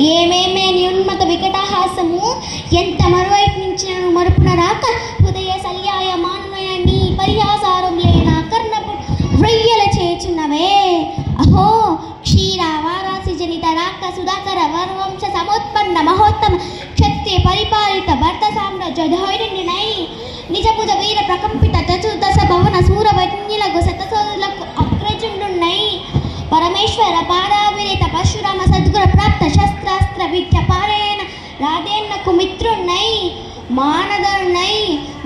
ఏమేమేని ఉన్మత వికటహాసము ఎంత మరువైపించినను మరుపున రాక హృదయ సల్యాయ మాన్వయ నీ పరిహాసారం లేనా కర్ణపు రొయ్యల చేచున్నవే. అహో క్షీర వారాసి జనిత రాక సుధాకర వర్వంశ సమోత్పన్న మహోత్తమ క్షత్రియ పరిపాలిత భర్త సామ్రాజ్య ధైర్యునై నిజభుజ వీర ప్రకంపిత చతుర్దశ భవన సూరవన్యులకు శతసోదులకు అగ్రజుండునై పరమేశ్వర పారావిరిత పరశురామ సద్గుర ప్రాప్త శస్త్రాస్త్ర విద్య పారాయణ రాధేన్నకు మిత్రున్నై మానదరునై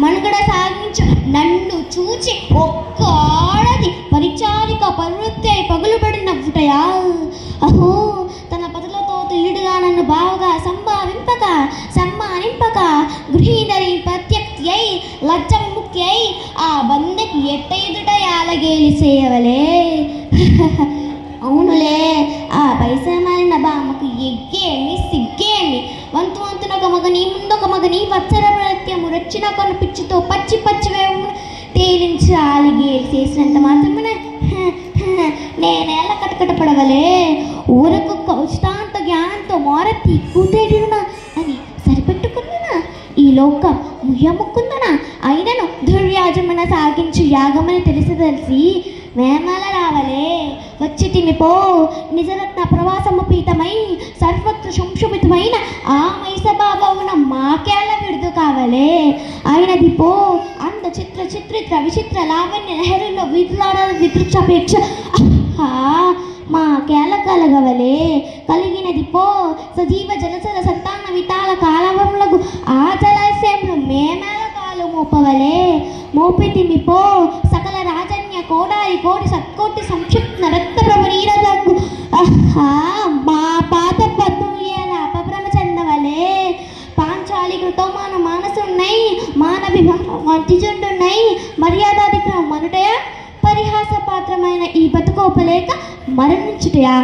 మనుగడ సాగించు నన్ను చూచి ఒక్క ఆడది పరిచారిక ప్రవృత్తి అయి పగులుబడి నవ్వుటయా. అహో తన పదులతో తిల్లుడుగా నన్ను బావుగా సమ్మానింపక గృహీధరి ప్రత్యక్తి అయి లజ్జం ముక్తి అయి ఆ బందకి ఎట్ట ఎదుట యాలగేలి చేయవలే. అవునులే ఆ పైసా మారిన బామ్మకు ఎగ్గేమి సిగ్గేమి వంతు వంతునొక మగని ముందొక మగని వత్సర ప్రత్యము రచ్చిన కొన పిచ్చితో పచ్చి పచ్చివేము తేలించి ఆలిగేలి చేసినంత మాత్రమే నేనేళ్ళ కటకటపడవలే. ఊరకు కౌష్టాంత జ్ఞానంతో మారతి కూతేడునా అని సరిపెట్టుకున్నా ఈ లోకం ముయ్యముక్కుందనా అయినను దుర్యాజమన సాగించు యాగమని తెలిసి వేమాల రావలే. వచ్చి తినిపో నిజరత్న ప్రవాసము పీతమై సర్వత్ర సంశోభితమైన ఆ మైసభావన మాకేళ్ళ విడుదు కావలే. అయినది పో అంద చిత్ర విచిత్ర లావణ్య నెహరులో విధులాడ విదృక్షాపేక్ష మాకేళ్ళ కలగవలే. కలిగినది పో సజీవ జలచర సంతాన వితాల కాలవములకు ఆ జలాశయంలో మేమేళ కాలు మోపవలే. మోపితిమి పో సకల రాజన్య కోడారి కోడి సత్కోటి సంక్షిప్త రక్త ప్రభరీరదకు మా పాత పద్మల అపభ్రమ చెందవలే. పాంచాలి కృతమాన మానసున్నై మానవిజుండున్నై మర్యాదాధిక్రమం మనుటయ పరిహాస పాత్రమైన ఈ బతుకోపలేక మరణించుటయా.